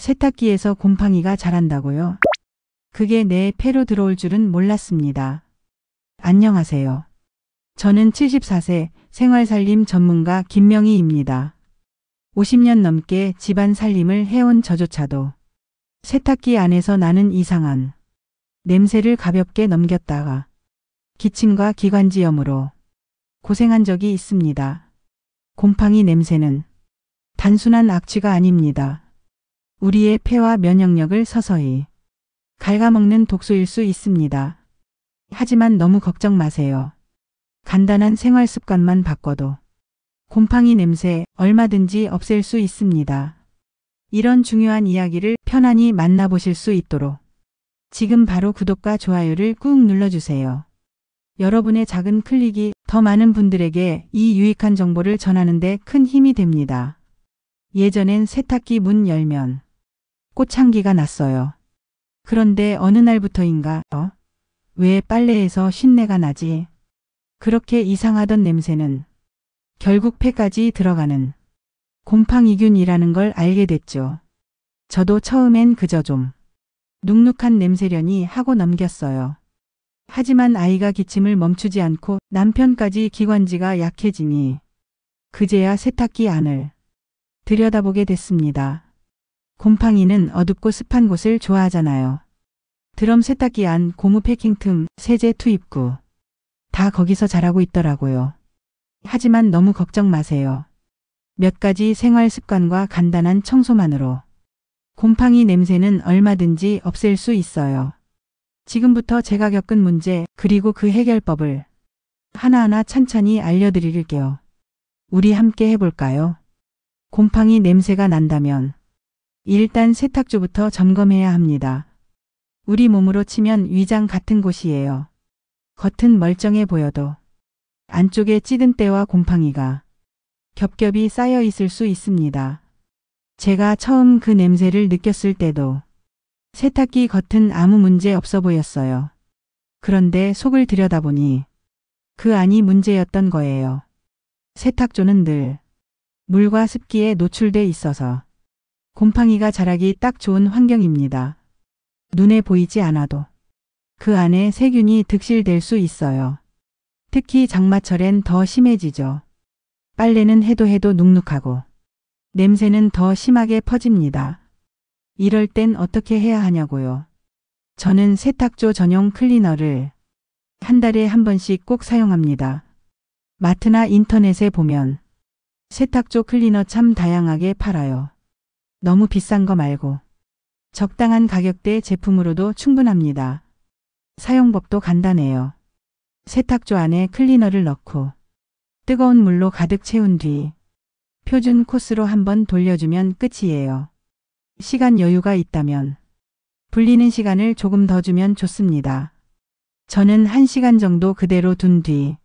세탁기에서 곰팡이가 자란다고요? 그게 내 폐로 들어올 줄은 몰랐습니다. 안녕하세요. 저는 74세 생활살림 전문가 김명희입니다. 50년 넘게 집안 살림을 해온 저조차도 세탁기 안에서 나는 이상한 냄새를 가볍게 넘겼다가 기침과 기관지염으로 고생한 적이 있습니다. 곰팡이 냄새는 단순한 악취가 아닙니다. 우리의 폐와 면역력을 서서히 갉아먹는 독소일 수 있습니다. 하지만 너무 걱정 마세요. 간단한 생활 습관만 바꿔도 곰팡이 냄새 얼마든지 없앨 수 있습니다. 이런 중요한 이야기를 편안히 만나보실 수 있도록 지금 바로 구독과 좋아요를 꾹 눌러주세요. 여러분의 작은 클릭이 더 많은 분들에게 이 유익한 정보를 전하는 데 큰 힘이 됩니다. 예전엔 세탁기 문 열면 꽃향기가 났어요. 그런데 어느 날부터인가 왜 빨래에서 쉰내가 나지? 그렇게 이상하던 냄새는 결국 폐까지 들어가는 곰팡이균이라는 걸 알게 됐죠. 저도 처음엔 그저 좀 눅눅한 냄새려니 하고 넘겼어요. 하지만 아이가 기침을 멈추지 않고 남편까지 기관지가 약해지니 그제야 세탁기 안을 들여다보게 됐습니다. 곰팡이는 어둡고 습한 곳을 좋아하잖아요. 드럼 세탁기 안 고무 패킹 틈, 세제 투입구 다 거기서 자라고 있더라고요. 하지만 너무 걱정 마세요. 몇 가지 생활 습관과 간단한 청소만으로 곰팡이 냄새는 얼마든지 없앨 수 있어요. 지금부터 제가 겪은 문제 그리고 그 해결법을 하나하나 천천히 알려드릴게요. 우리 함께 해볼까요? 곰팡이 냄새가 난다면 일단 세탁조부터 점검해야 합니다. 우리 몸으로 치면 위장 같은 곳이에요. 겉은 멀쩡해 보여도 안쪽에 찌든 때와 곰팡이가 겹겹이 쌓여 있을 수 있습니다. 제가 처음 그 냄새를 느꼈을 때도 세탁기 겉은 아무 문제 없어 보였어요. 그런데 속을 들여다보니 그 안이 문제였던 거예요. 세탁조는 늘 물과 습기에 노출돼 있어서 곰팡이가 자라기 딱 좋은 환경입니다. 눈에 보이지 않아도 그 안에 세균이 득실될 수 있어요. 특히 장마철엔 더 심해지죠. 빨래는 해도 눅눅하고 냄새는 더 심하게 퍼집니다. 이럴 땐 어떻게 해야 하냐고요. 저는 세탁조 전용 클리너를 한 달에 한 번씩 꼭 사용합니다. 마트나 인터넷에 보면 세탁조 클리너 참 다양하게 팔아요. 너무 비싼 거 말고 적당한 가격대 제품으로도 충분합니다. 사용법도 간단해요. 세탁조 안에 클리너를 넣고 뜨거운 물로 가득 채운 뒤 표준 코스로 한번 돌려주면 끝이에요. 시간 여유가 있다면 불리는 시간을 조금 더 주면 좋습니다. 저는 1시간 정도 그대로 둔 뒤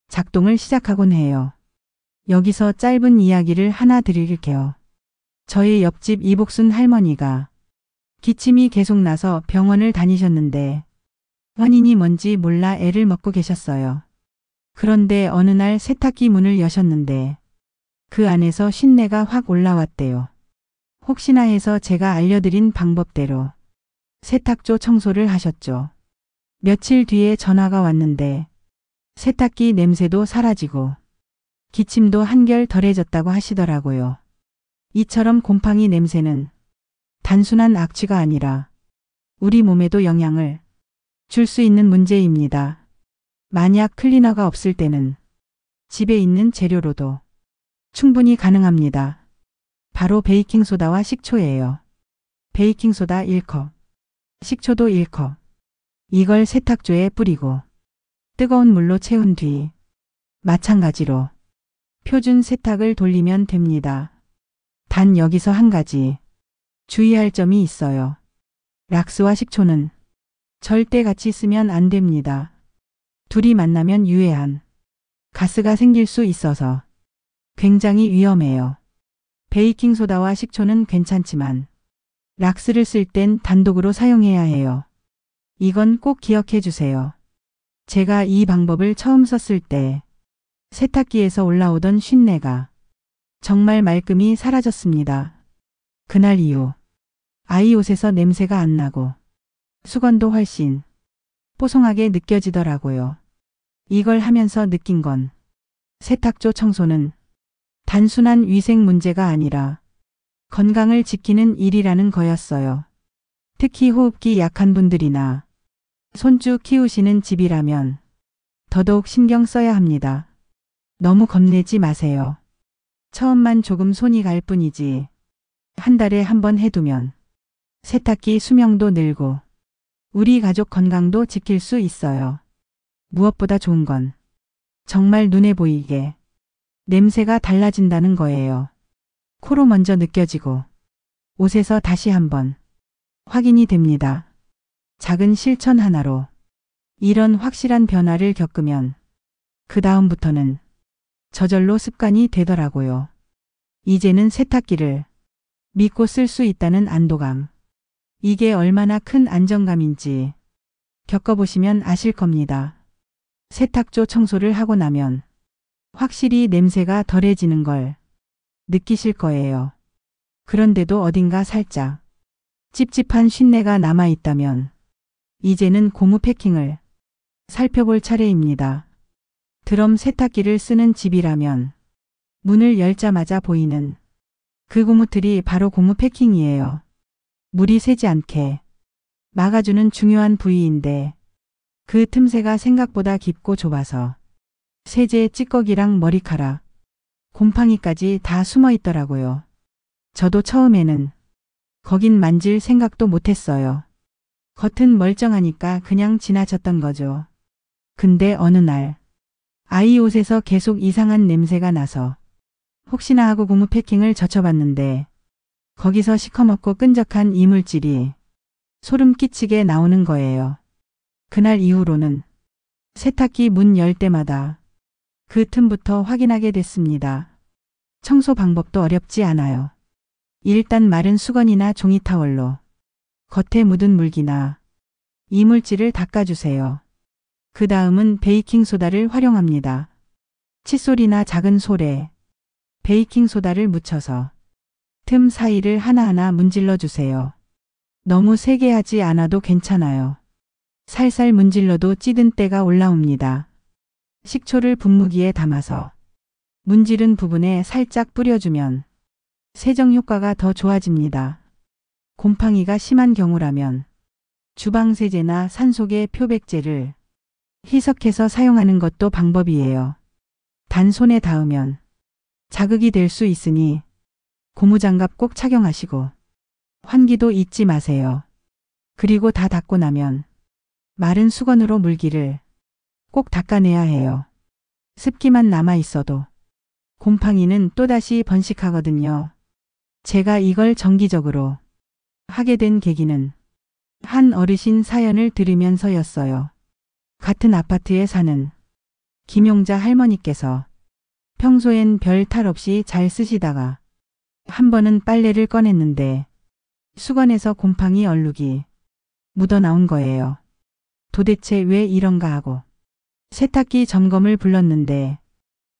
작동을 시작하곤 해요. 여기서 짧은 이야기를 하나 드릴게요. 저희 옆집 이복순 할머니가 기침이 계속 나서 병원을 다니셨는데 원인이 뭔지 몰라 애를 먹고 계셨어요. 그런데 어느 날 세탁기 문을 여셨는데 그 안에서 쉰내가 확 올라왔대요. 혹시나 해서 제가 알려드린 방법대로 세탁조 청소를 하셨죠. 며칠 뒤에 전화가 왔는데 세탁기 냄새도 사라지고 기침도 한결 덜해졌다고 하시더라고요. 이처럼 곰팡이 냄새는 단순한 악취가 아니라 우리 몸에도 영향을 줄 수 있는 문제입니다. 만약 클리너가 없을 때는 집에 있는 재료로도 충분히 가능합니다. 바로 베이킹소다와 식초예요. 베이킹소다 1컵, 식초도 1컵. 이걸 세탁조에 뿌리고 뜨거운 물로 채운 뒤 마찬가지로 표준 세탁을 돌리면 됩니다. 단 여기서 한 가지 주의할 점이 있어요. 락스와 식초는 절대 같이 쓰면 안 됩니다. 둘이 만나면 유해한 가스가 생길 수 있어서 굉장히 위험해요. 베이킹소다와 식초는 괜찮지만 락스를 쓸 땐 단독으로 사용해야 해요. 이건 꼭 기억해 주세요. 제가 이 방법을 처음 썼을 때 세탁기에서 올라오던 쉰내가 정말 말끔히 사라졌습니다. 그날 이후 아이 옷에서 냄새가 안 나고 수건도 훨씬 뽀송하게 느껴지더라고요. 이걸 하면서 느낀 건 세탁조 청소는 단순한 위생 문제가 아니라 건강을 지키는 일이라는 거였어요. 특히 호흡기 약한 분들이나 손주 키우시는 집이라면 더더욱 신경 써야 합니다. 너무 겁내지 마세요. 처음만 조금 손이 갈 뿐이지 한 달에 한 번 해두면 세탁기 수명도 늘고 우리 가족 건강도 지킬 수 있어요. 무엇보다 좋은 건 정말 눈에 보이게 냄새가 달라진다는 거예요. 코로 먼저 느껴지고 옷에서 다시 한번 확인이 됩니다. 작은 실천 하나로 이런 확실한 변화를 겪으면 그 다음부터는 저절로 습관이 되더라고요. 이제는 세탁기를 믿고 쓸 수 있다는 안도감. 이게 얼마나 큰 안정감인지 겪어보시면 아실 겁니다. 세탁조 청소를 하고 나면 확실히 냄새가 덜해지는 걸 느끼실 거예요. 그런데도 어딘가 살짝 찝찝한 쉰내가 남아있다면 이제는 고무 패킹을 살펴볼 차례입니다. 드럼 세탁기를 쓰는 집이라면 문을 열자마자 보이는 그 고무틀이 바로 고무 패킹이에요. 물이 새지 않게 막아주는 중요한 부위인데 그 틈새가 생각보다 깊고 좁아서 세제, 찌꺼기랑 머리카락, 곰팡이까지 다 숨어 있더라고요. 저도 처음에는 거긴 만질 생각도 못했어요. 겉은 멀쩡하니까 그냥 지나쳤던 거죠. 근데 어느 날 아이 옷에서 계속 이상한 냄새가 나서 혹시나 하고 고무 패킹을 젖혀봤는데 거기서 시커멓고 끈적한 이물질이 소름 끼치게 나오는 거예요. 그날 이후로는 세탁기 문 열 때마다 그 틈부터 확인하게 됐습니다. 청소 방법도 어렵지 않아요. 일단 마른 수건이나 종이타월로 겉에 묻은 물기나 이물질을 닦아주세요. 그 다음은 베이킹소다를 활용합니다. 칫솔이나 작은 솔에 베이킹소다를 묻혀서 틈 사이를 하나하나 문질러 주세요. 너무 세게 하지 않아도 괜찮아요. 살살 문질러도 찌든 때가 올라옵니다. 식초를 분무기에 담아서 문지른 부분에 살짝 뿌려주면 세정 효과가 더 좋아집니다. 곰팡이가 심한 경우라면 주방세제나 산소계 표백제를 희석해서 사용하는 것도 방법이에요. 단 손에 닿으면 자극이 될 수 있으니 고무장갑 꼭 착용하시고 환기도 잊지 마세요. 그리고 다 닦고 나면 마른 수건으로 물기를 꼭 닦아내야 해요. 습기만 남아 있어도 곰팡이는 또다시 번식하거든요. 제가 이걸 정기적으로 하게 된 계기는 한 어르신 사연을 들으면서였어요. 같은 아파트에 사는 김용자 할머니께서 평소엔 별 탈 없이 잘 쓰시다가 한 번은 빨래를 꺼냈는데 수건에서 곰팡이 얼룩이 묻어나온 거예요. 도대체 왜 이런가 하고 세탁기 점검을 불렀는데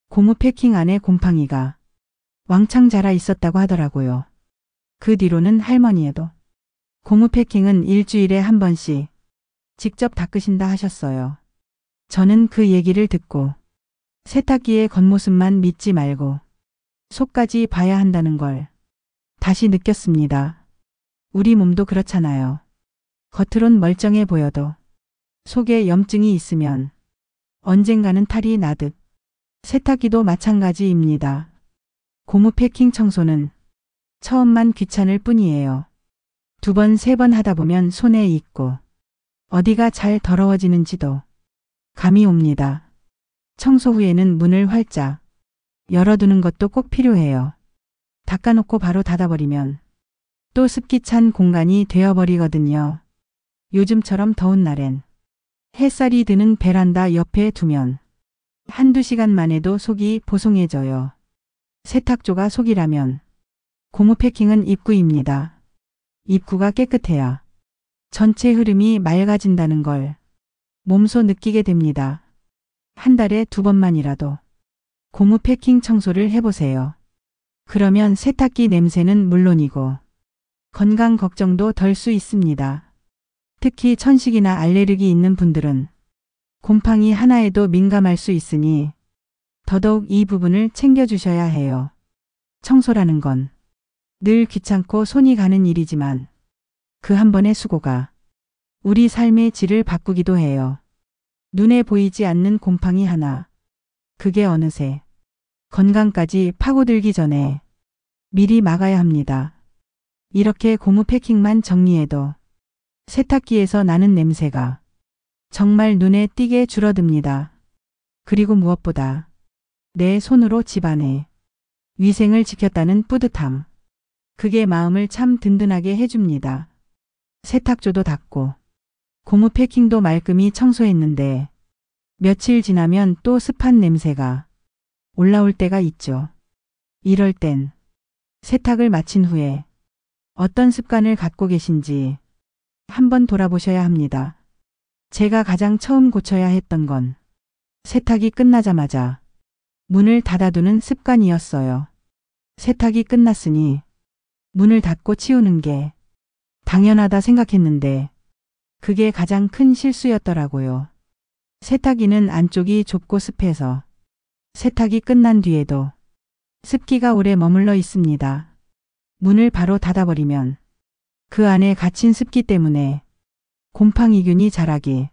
고무 패킹 안에 곰팡이가 왕창 자라 있었다고 하더라고요. 그 뒤로는 할머니에도 고무 패킹은 일주일에 한 번씩 직접 닦으신다 하셨어요. 저는 그 얘기를 듣고 세탁기의 겉모습만 믿지 말고 속까지 봐야 한다는 걸 다시 느꼈습니다. 우리 몸도 그렇잖아요. 겉으론 멀쩡해 보여도 속에 염증이 있으면 언젠가는 탈이 나듯 세탁기도 마찬가지입니다. 고무 패킹 청소는 처음만 귀찮을 뿐이에요. 2번, 3번 하다 보면 손에 익고 어디가 잘 더러워지는지도 감이 옵니다. 청소 후에는 문을 활짝 열어두는 것도 꼭 필요해요. 닦아놓고 바로 닫아버리면 또 습기 찬 공간이 되어버리거든요. 요즘처럼 더운 날엔 햇살이 드는 베란다 옆에 두면 한두 시간만 해도 속이 보송해져요. 세탁조가 속이라면 고무 패킹은 입구입니다. 입구가 깨끗해야 전체 흐름이 맑아진다는 걸 몸소 느끼게 됩니다. 한 달에 2번만이라도 고무 패킹 청소를 해보세요. 그러면 세탁기 냄새는 물론이고 건강 걱정도 덜 수 있습니다. 특히 천식이나 알레르기 있는 분들은 곰팡이 하나에도 민감할 수 있으니 더더욱 이 부분을 챙겨주셔야 해요. 청소라는 건 늘 귀찮고 손이 가는 일이지만 그 한 번의 수고가 우리 삶의 질을 바꾸기도 해요. 눈에 보이지 않는 곰팡이 하나, 그게 어느새 건강까지 파고들기 전에 미리 막아야 합니다. 이렇게 고무 패킹만 정리해도 세탁기에서 나는 냄새가 정말 눈에 띄게 줄어듭니다. 그리고 무엇보다 내 손으로 집안의 위생을 지켰다는 뿌듯함. 그게 마음을 참 든든하게 해줍니다. 세탁조도 닦고 고무 패킹도 말끔히 청소했는데 며칠 지나면 또 습한 냄새가 올라올 때가 있죠. 이럴 땐 세탁을 마친 후에 어떤 습관을 갖고 계신지 한번 돌아보셔야 합니다. 제가 가장 처음 고쳐야 했던 건 세탁이 끝나자마자 문을 닫아두는 습관이었어요. 세탁이 끝났으니 문을 닫고 치우는 게 당연하다 생각했는데 그게 가장 큰 실수였더라고요. 세탁기는 안쪽이 좁고 습해서 세탁이 끝난 뒤에도 습기가 오래 머물러 있습니다. 문을 바로 닫아버리면 그 안에 갇힌 습기 때문에 곰팡이균이 자라기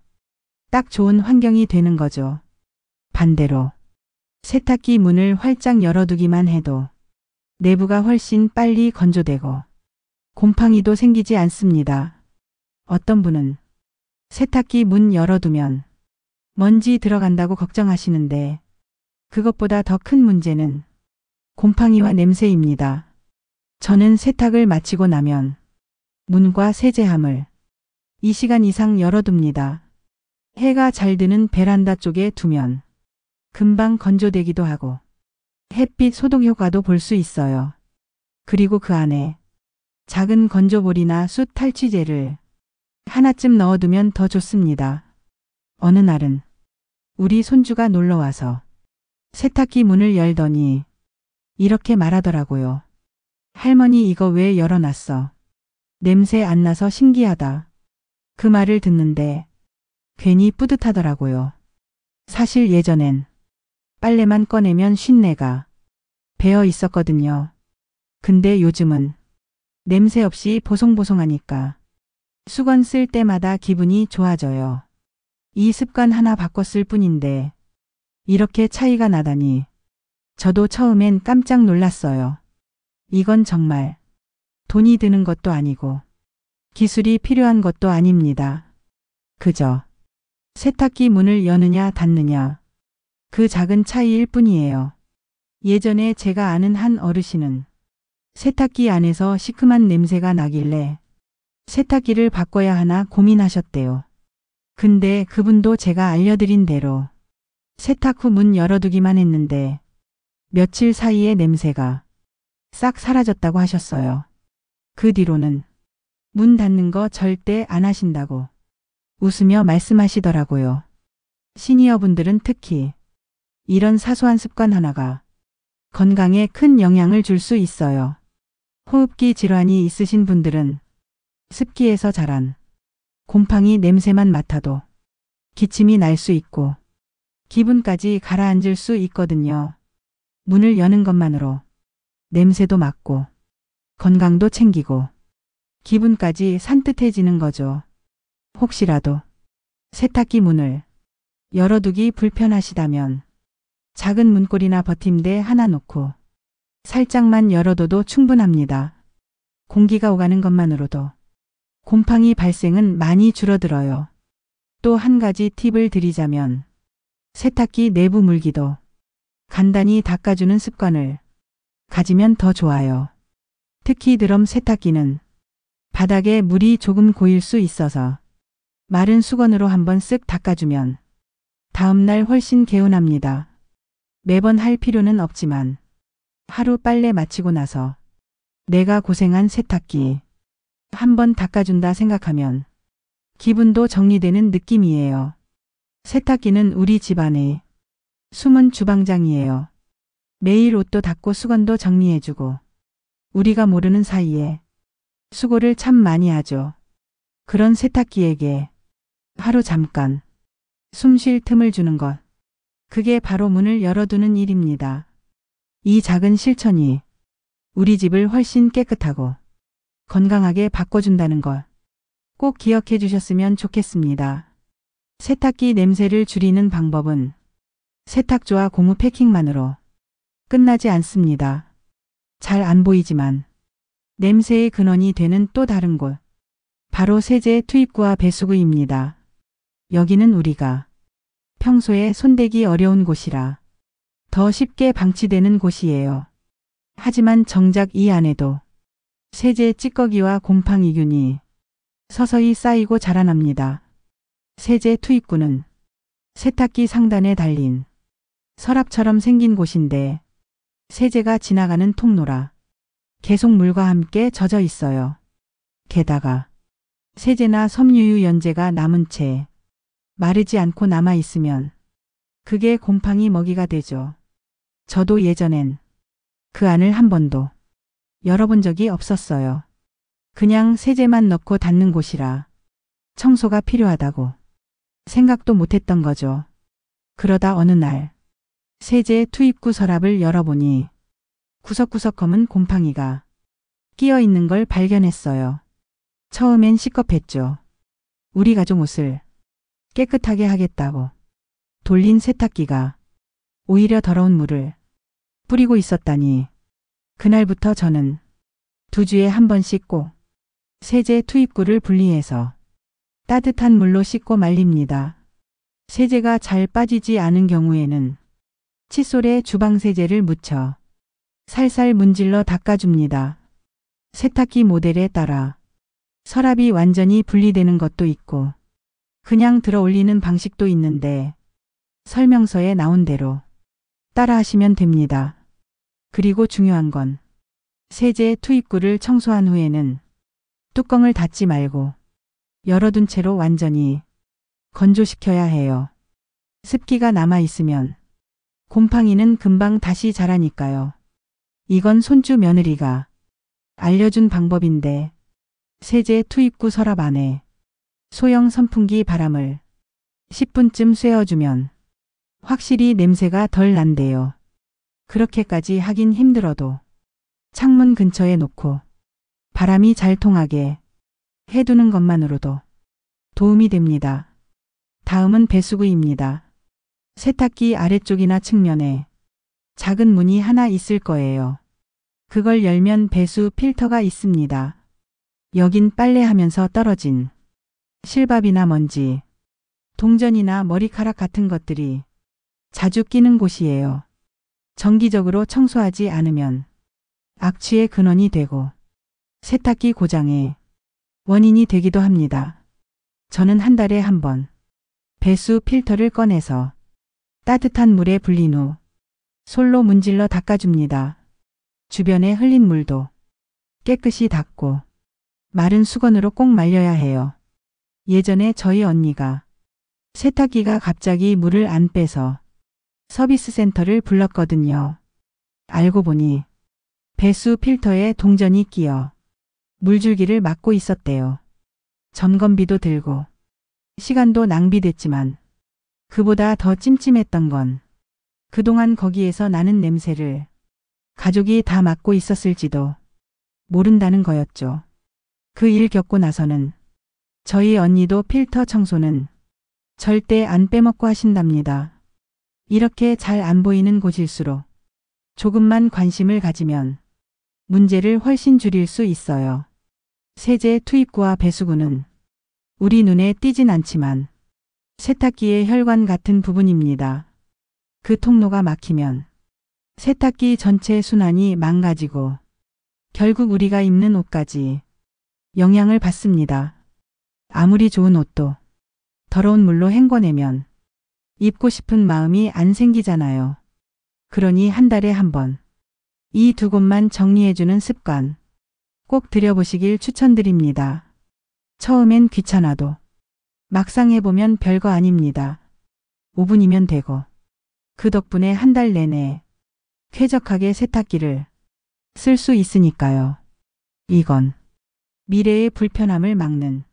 딱 좋은 환경이 되는 거죠. 반대로 세탁기 문을 활짝 열어두기만 해도 내부가 훨씬 빨리 건조되고 곰팡이도 생기지 않습니다. 어떤 분은 세탁기 문 열어두면 먼지 들어간다고 걱정하시는데 그것보다 더 큰 문제는 곰팡이와 냄새입니다. 저는 세탁을 마치고 나면 문과 세제함을 2시간 이상 열어둡니다. 해가 잘 드는 베란다 쪽에 두면 금방 건조되기도 하고 햇빛 소독 효과도 볼 수 있어요. 그리고 그 안에 작은 건조볼이나 숯 탈취제를 하나쯤 넣어두면 더 좋습니다. 어느 날은 우리 손주가 놀러와서 세탁기 문을 열더니 이렇게 말하더라고요. 할머니 이거 왜 열어놨어? 냄새 안 나서 신기하다. 그 말을 듣는데 괜히 뿌듯하더라고요. 사실 예전엔 빨래만 꺼내면 쉰내가 배어 있었거든요. 근데 요즘은 냄새 없이 보송보송하니까 수건 쓸 때마다 기분이 좋아져요. 이 습관 하나 바꿨을 뿐인데 이렇게 차이가 나다니 저도 처음엔 깜짝 놀랐어요. 이건 정말 돈이 드는 것도 아니고 기술이 필요한 것도 아닙니다. 그저 세탁기 문을 여느냐 닫느냐 그 작은 차이일 뿐이에요. 예전에 제가 아는 한 어르신은 세탁기 안에서 시큼한 냄새가 나길래 세탁기를 바꿔야 하나 고민하셨대요. 근데 그분도 제가 알려드린 대로 세탁 후 문 열어두기만 했는데 며칠 사이에 냄새가 싹 사라졌다고 하셨어요. 그 뒤로는 문 닫는 거 절대 안 하신다고 웃으며 말씀하시더라고요. 시니어분들은 특히 이런 사소한 습관 하나가 건강에 큰 영향을 줄 수 있어요. 호흡기 질환이 있으신 분들은 습기에서 자란 곰팡이 냄새만 맡아도 기침이 날 수 있고 기분까지 가라앉을 수 있거든요. 문을 여는 것만으로 냄새도 맡고 건강도 챙기고 기분까지 산뜻해지는 거죠. 혹시라도 세탁기 문을 열어두기 불편하시다면 작은 문고리나 버팀대 하나 놓고 살짝만 열어둬도 충분합니다. 공기가 오가는 것만으로도 곰팡이 발생은 많이 줄어들어요. 또 한 가지 팁을 드리자면 세탁기 내부 물기도 간단히 닦아주는 습관을 가지면 더 좋아요. 특히 드럼 세탁기는 바닥에 물이 조금 고일 수 있어서 마른 수건으로 한번 쓱 닦아주면 다음날 훨씬 개운합니다. 매번 할 필요는 없지만 하루 빨래 마치고 나서 내가 고생한 세탁기 한번 닦아준다 생각하면 기분도 정리되는 느낌이에요. 세탁기는 우리 집안의 숨은 주방장이에요. 매일 옷도 닦고 수건도 정리해주고 우리가 모르는 사이에 수고를 참 많이 하죠. 그런 세탁기에게 하루 잠깐 숨 쉴 틈을 주는 것. 그게 바로 문을 열어두는 일입니다. 이 작은 실천이 우리 집을 훨씬 깨끗하고 건강하게 바꿔준다는 걸 꼭 기억해 주셨으면 좋겠습니다. 세탁기 냄새를 줄이는 방법은 세탁조와 고무 패킹만으로 끝나지 않습니다. 잘 안 보이지만 냄새의 근원이 되는 또 다른 곳. 바로 세제 투입구와 배수구입니다. 여기는 우리가 평소에 손대기 어려운 곳이라 더 쉽게 방치되는 곳이에요. 하지만 정작 이 안에도 세제 찌꺼기와 곰팡이균이 서서히 쌓이고 자라납니다. 세제 투입구는 세탁기 상단에 달린 서랍처럼 생긴 곳인데 세제가 지나가는 통로라 계속 물과 함께 젖어 있어요. 게다가 세제나 섬유유 연제가 남은 채 마르지 않고 남아 있으면 그게 곰팡이 먹이가 되죠. 저도 예전엔 그 안을 한 번도 열어본 적이 없었어요. 그냥 세제만 넣고 닫는 곳이라 청소가 필요하다고 생각도 못했던 거죠. 그러다 어느 날 세제 투입구 서랍을 열어보니 구석구석 검은 곰팡이가 끼어 있는 걸 발견했어요. 처음엔 시겁했죠. 우리 가족 옷을 깨끗하게 하겠다고 돌린 세탁기가 오히려 더러운 물을 뿌리고 있었다니. 그날부터 저는 2주에 한 번씩 꼭 세제 투입구를 분리해서 따뜻한 물로 씻고 말립니다. 세제가 잘 빠지지 않은 경우에는 칫솔에 주방세제를 묻혀 살살 문질러 닦아줍니다. 세탁기 모델에 따라 서랍이 완전히 분리되는 것도 있고 그냥 들어 올리는 방식도 있는데 설명서에 나온 대로 따라하시면 됩니다. 그리고 중요한 건 세제 투입구를 청소한 후에는 뚜껑을 닫지 말고 열어둔 채로 완전히 건조시켜야 해요. 습기가 남아 있으면 곰팡이는 금방 다시 자라니까요. 이건 손주 며느리가 알려준 방법인데 세제 투입구 서랍 안에 소형 선풍기 바람을 10분쯤 쐬어주면 확실히 냄새가 덜 난대요. 그렇게까지 하긴 힘들어도 창문 근처에 놓고 바람이 잘 통하게 해두는 것만으로도 도움이 됩니다. 다음은 배수구입니다. 세탁기 아래쪽이나 측면에 작은 문이 하나 있을 거예요. 그걸 열면 배수 필터가 있습니다. 여긴 빨래하면서 떨어진 실밥이나 먼지, 동전이나 머리카락 같은 것들이 자주 끼는 곳이에요. 정기적으로 청소하지 않으면 악취의 근원이 되고 세탁기 고장의 원인이 되기도 합니다. 저는 한 달에 한 번 배수 필터를 꺼내서 따뜻한 물에 불린 후 솔로 문질러 닦아줍니다. 주변에 흘린 물도 깨끗이 닦고 마른 수건으로 꼭 말려야 해요. 예전에 저희 언니가 세탁기가 갑자기 물을 안 빼서 서비스 센터를 불렀거든요. 알고 보니 배수 필터에 동전이 끼어 물줄기를 막고 있었대요. 점검비도 들고 시간도 낭비됐지만 그보다 더 찜찜했던 건 그동안 거기에서 나는 냄새를 가족이 다 맡고 있었을지도 모른다는 거였죠. 그 일 겪고 나서는 저희 언니도 필터 청소는 절대 안 빼먹고 하신답니다. 이렇게 잘 안 보이는 곳일수록 조금만 관심을 가지면 문제를 훨씬 줄일 수 있어요. 세제 투입구와 배수구는 우리 눈에 띄진 않지만 세탁기의 혈관 같은 부분입니다. 그 통로가 막히면 세탁기 전체 순환이 망가지고 결국 우리가 입는 옷까지 영향을 받습니다. 아무리 좋은 옷도 더러운 물로 헹궈내면 입고 싶은 마음이 안 생기잖아요. 그러니 한 달에 한 번 이 두 곳만 정리해주는 습관 꼭 들여보시길 추천드립니다. 처음엔 귀찮아도 막상 해보면 별거 아닙니다. 5분이면 되고 그 덕분에 한 달 내내 쾌적하게 세탁기를 쓸 수 있으니까요. 이건 미래의 불편함을 막는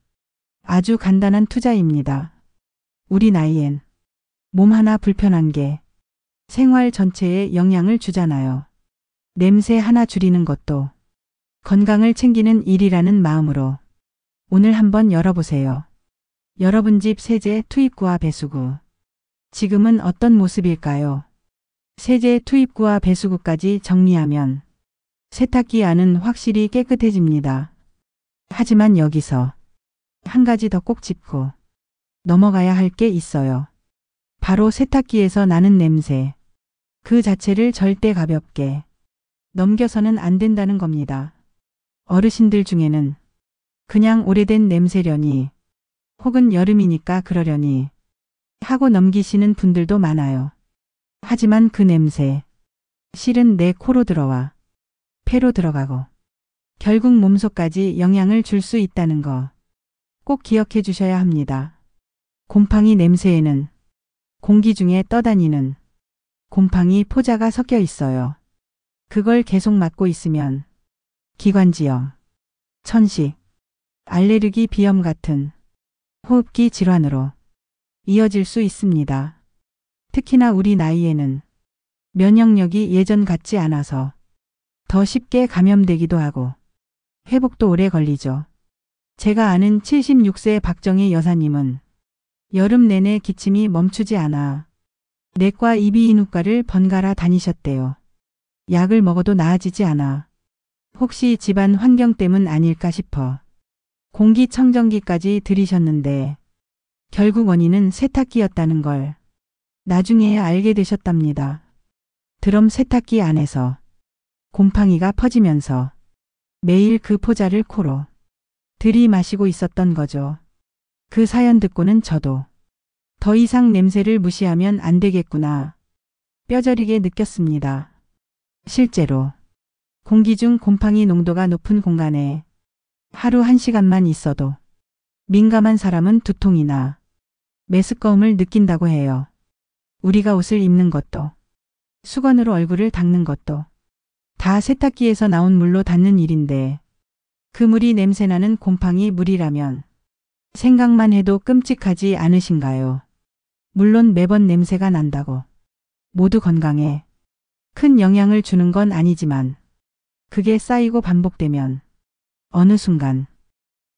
아주 간단한 투자입니다. 우리 나이엔 몸 하나 불편한 게 생활 전체에 영향을 주잖아요. 냄새 하나 줄이는 것도 건강을 챙기는 일이라는 마음으로 오늘 한번 열어보세요. 여러분 집 세제 투입구와 배수구. 지금은 어떤 모습일까요? 세제 투입구와 배수구까지 정리하면 세탁기 안은 확실히 깨끗해집니다. 하지만 여기서 한 가지 더 꼭 짚고 넘어가야 할 게 있어요. 바로 세탁기에서 나는 냄새. 그 자체를 절대 가볍게 넘겨서는 안 된다는 겁니다. 어르신들 중에는 그냥 오래된 냄새려니 혹은 여름이니까 그러려니 하고 넘기시는 분들도 많아요. 하지만 그 냄새 실은 내 코로 들어와 폐로 들어가고 결국 몸속까지 영향을 줄 수 있다는 거 꼭 기억해 주셔야 합니다. 곰팡이 냄새에는 공기 중에 떠다니는 곰팡이 포자가 섞여 있어요. 그걸 계속 맡고 있으면 기관지염, 천식, 알레르기 비염 같은 호흡기 질환으로 이어질 수 있습니다. 특히나 우리 나이에는 면역력이 예전 같지 않아서 더 쉽게 감염되기도 하고 회복도 오래 걸리죠. 제가 아는 76세 박정희 여사님은 여름 내내 기침이 멈추지 않아 내과 이비인후과를 번갈아 다니셨대요. 약을 먹어도 나아지지 않아 혹시 집안 환경 때문 아닐까 싶어 공기청정기까지 들이셨는데 결국 원인은 세탁기였다는 걸 나중에야 알게 되셨답니다. 드럼 세탁기 안에서 곰팡이가 퍼지면서 매일 그 포자를 코로 들이마시고 있었던 거죠. 그 사연 듣고는 저도 더 이상 냄새를 무시하면 안 되겠구나 뼈저리게 느꼈습니다. 실제로 공기 중 곰팡이 농도가 높은 공간에 하루 1시간만 있어도 민감한 사람은 두통이나 메스꺼움을 느낀다고 해요. 우리가 옷을 입는 것도 수건으로 얼굴을 닦는 것도 다 세탁기에서 나온 물로 닿는 일인데 그 물이 냄새나는 곰팡이 물이라면 생각만 해도 끔찍하지 않으신가요? 물론 매번 냄새가 난다고 모두 건강에 큰 영향을 주는 건 아니지만 그게 쌓이고 반복되면 어느 순간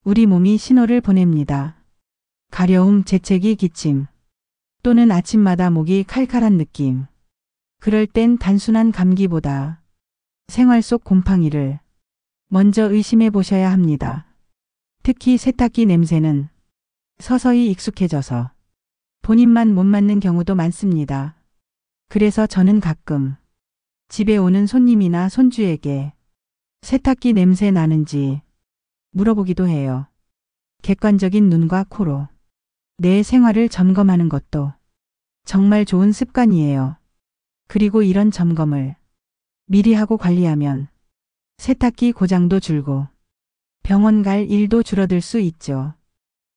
우리 몸이 신호를 보냅니다. 가려움, 재채기, 기침 또는 아침마다 목이 칼칼한 느낌. 그럴 땐 단순한 감기보다 생활 속 곰팡이를 먼저 의심해 보셔야 합니다. 특히 세탁기 냄새는 서서히 익숙해져서 본인만 못 맡는 경우도 많습니다. 그래서 저는 가끔 집에 오는 손님이나 손주에게 세탁기 냄새 나는지 물어보기도 해요. 객관적인 눈과 코로 내 생활을 점검하는 것도 정말 좋은 습관이에요. 그리고 이런 점검을 미리 하고 관리하면 세탁기 고장도 줄고 병원 갈 일도 줄어들 수 있죠.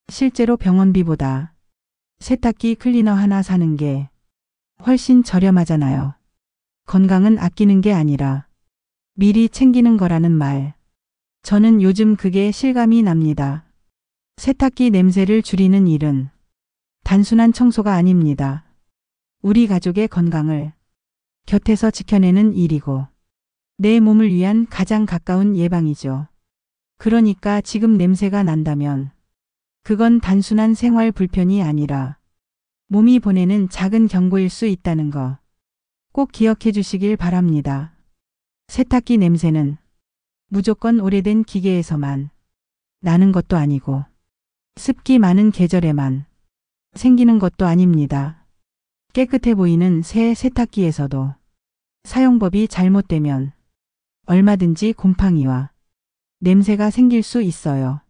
실제로 병원비보다 세탁기 클리너 하나 사는 게 훨씬 저렴하잖아요. 건강은 아끼는 게 아니라 미리 챙기는 거라는 말. 저는 요즘 그게 실감이 납니다. 세탁기 냄새를 줄이는 일은 단순한 청소가 아닙니다. 우리 가족의 건강을 곁에서 지켜내는 일이고 내 몸을 위한 가장 가까운 예방이죠. 그러니까 지금 냄새가 난다면 그건 단순한 생활 불편이 아니라 몸이 보내는 작은 경고일 수 있다는 거 꼭 기억해 주시길 바랍니다. 세탁기 냄새는 무조건 오래된 기계에서만 나는 것도 아니고 습기 많은 계절에만 생기는 것도 아닙니다. 깨끗해 보이는 새 세탁기에서도 사용법이 잘못되면 얼마든지 곰팡이와 냄새가 생길 수 있어요.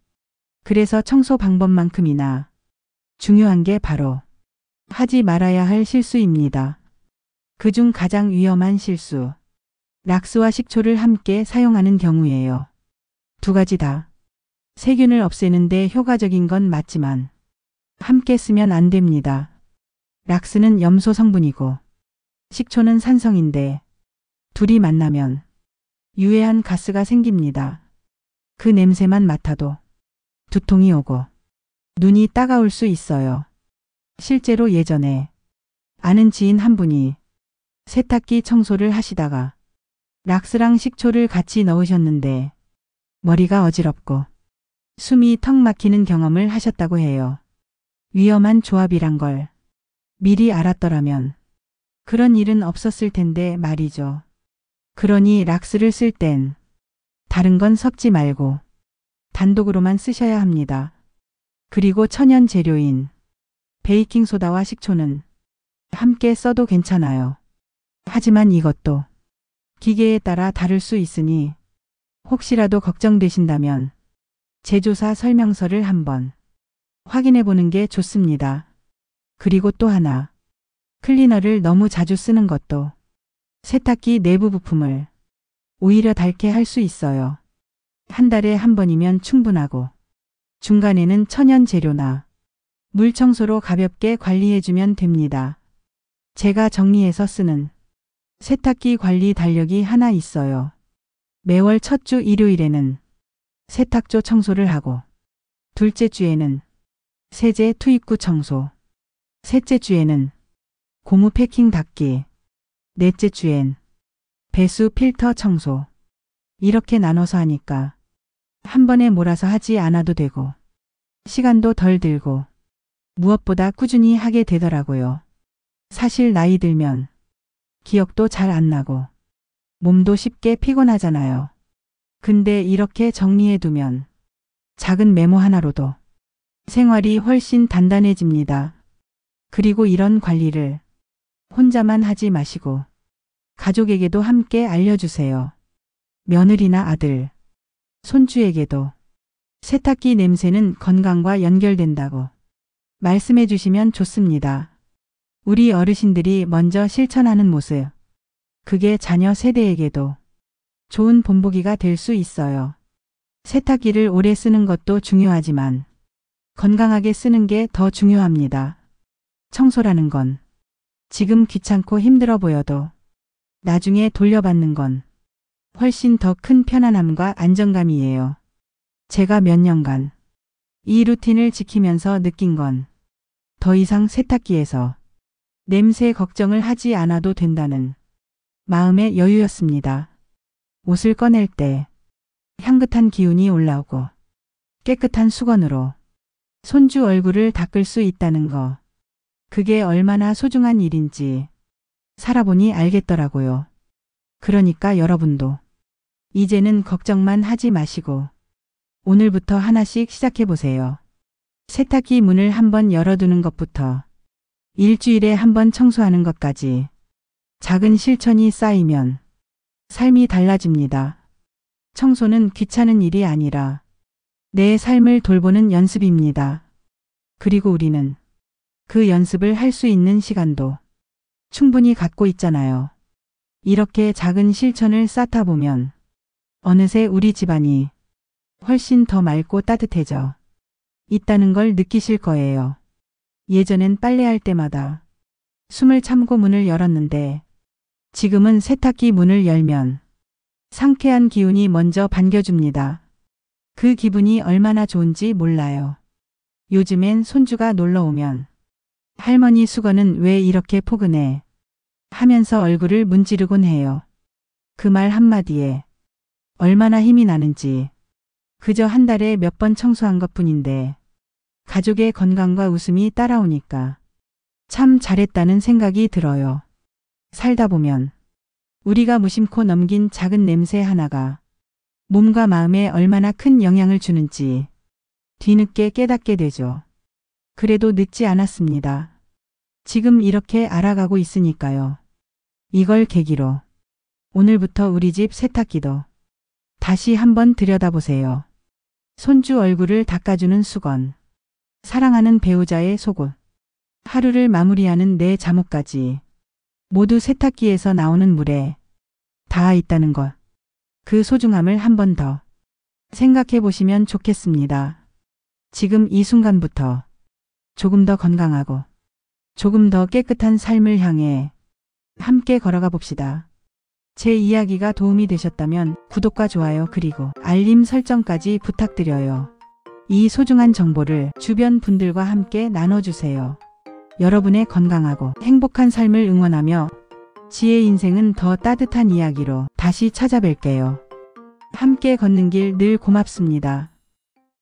그래서 청소 방법만큼이나 중요한 게 바로 하지 말아야 할 실수입니다. 그중 가장 위험한 실수. 락스와 식초를 함께 사용하는 경우예요. 두 가지 다 세균을 없애는데 효과적인 건 맞지만 함께 쓰면 안 됩니다. 락스는 염소 성분이고 식초는 산성인데 둘이 만나면 유해한 가스가 생깁니다. 그 냄새만 맡아도 두통이 오고 눈이 따가울 수 있어요. 실제로 예전에 아는 지인 한 분이 세탁기 청소를 하시다가 락스랑 식초를 같이 넣으셨는데 머리가 어지럽고 숨이 턱 막히는 경험을 하셨다고 해요. 위험한 조합이란 걸 미리 알았더라면 그런 일은 없었을 텐데 말이죠. 그러니 락스를 쓸 땐 다른 건 섞지 말고 단독으로만 쓰셔야 합니다. 그리고 천연 재료인 베이킹소다와 식초는 함께 써도 괜찮아요. 하지만 이것도 기계에 따라 다를 수 있으니 혹시라도 걱정되신다면 제조사 설명서를 한번 확인해 보는 게 좋습니다. 그리고 또 하나, 클리너를 너무 자주 쓰는 것도 세탁기 내부 부품을 오히려 닳게 할 수 있어요. 한 달에 한 번이면 충분하고 중간에는 천연 재료나 물 청소로 가볍게 관리해주면 됩니다. 제가 정리해서 쓰는 세탁기 관리 달력이 하나 있어요. 매월 첫 주 일요일에는 세탁조 청소를 하고 둘째 주에는 세제 투입구 청소, 셋째 주에는 고무 패킹 닦기, 넷째 주엔 배수 필터 청소. 이렇게 나눠서 하니까 한 번에 몰아서 하지 않아도 되고 시간도 덜 들고 무엇보다 꾸준히 하게 되더라고요. 사실 나이 들면 기억도 잘 안 나고 몸도 쉽게 피곤하잖아요. 근데 이렇게 정리해두면 작은 메모 하나로도 생활이 훨씬 단단해집니다. 그리고 이런 관리를 혼자만 하지 마시고 가족에게도 함께 알려주세요. 며느리나 아들, 손주에게도 세탁기 냄새는 건강과 연결된다고 말씀해 주시면 좋습니다. 우리 어르신들이 먼저 실천하는 모습, 그게 자녀 세대에게도 좋은 본보기가 될 수 있어요. 세탁기를 오래 쓰는 것도 중요하지만 건강하게 쓰는 게 더 중요합니다. 청소라는 건 지금 귀찮고 힘들어 보여도 나중에 돌려받는 건 훨씬 더 큰 편안함과 안정감이에요. 제가 몇 년간 이 루틴을 지키면서 느낀 건 더 이상 세탁기에서 냄새 걱정을 하지 않아도 된다는 마음의 여유였습니다. 옷을 꺼낼 때 향긋한 기운이 올라오고 깨끗한 수건으로 손주 얼굴을 닦을 수 있다는 거. 그게 얼마나 소중한 일인지 살아보니 알겠더라고요. 그러니까 여러분도 이제는 걱정만 하지 마시고 오늘부터 하나씩 시작해보세요. 세탁기 문을 한번 열어두는 것부터 일주일에 한 번 청소하는 것까지 작은 실천이 쌓이면 삶이 달라집니다. 청소는 귀찮은 일이 아니라 내 삶을 돌보는 연습입니다. 그리고 우리는 그 연습을 할 수 있는 시간도 충분히 갖고 있잖아요. 이렇게 작은 실천을 쌓다 보면 어느새 우리 집안이 훨씬 더 맑고 따뜻해져 있다는 걸 느끼실 거예요. 예전엔 빨래할 때마다 숨을 참고 문을 열었는데 지금은 세탁기 문을 열면 상쾌한 기운이 먼저 반겨줍니다. 그 기분이 얼마나 좋은지 몰라요. 요즘엔 손주가 놀러 오면 할머니 수건은 왜 이렇게 포근해? 하면서 얼굴을 문지르곤 해요. 그 말 한마디에 얼마나 힘이 나는지. 그저 한 달에 몇 번 청소한 것뿐인데 가족의 건강과 웃음이 따라오니까 참 잘했다는 생각이 들어요. 살다 보면 우리가 무심코 넘긴 작은 냄새 하나가 몸과 마음에 얼마나 큰 영향을 주는지 뒤늦게 깨닫게 되죠. 그래도 늦지 않았습니다. 지금 이렇게 알아가고 있으니까요. 이걸 계기로 오늘부터 우리 집 세탁기도 다시 한번 들여다보세요. 손주 얼굴을 닦아주는 수건, 사랑하는 배우자의 속옷, 하루를 마무리하는 내 잠옷까지 모두 세탁기에서 나오는 물에 닿아 있다는 것. 그 소중함을 한 번 더 생각해 보시면 좋겠습니다. 지금 이 순간부터 조금 더 건강하고 조금 더 깨끗한 삶을 향해 함께 걸어가 봅시다. 제 이야기가 도움이 되셨다면 구독과 좋아요 그리고 알림 설정까지 부탁드려요. 이 소중한 정보를 주변 분들과 함께 나눠주세요. 여러분의 건강하고 행복한 삶을 응원하며 지혜 인생은 더 따뜻한 이야기로 다시 찾아뵐게요. 함께 걷는 길 늘 고맙습니다.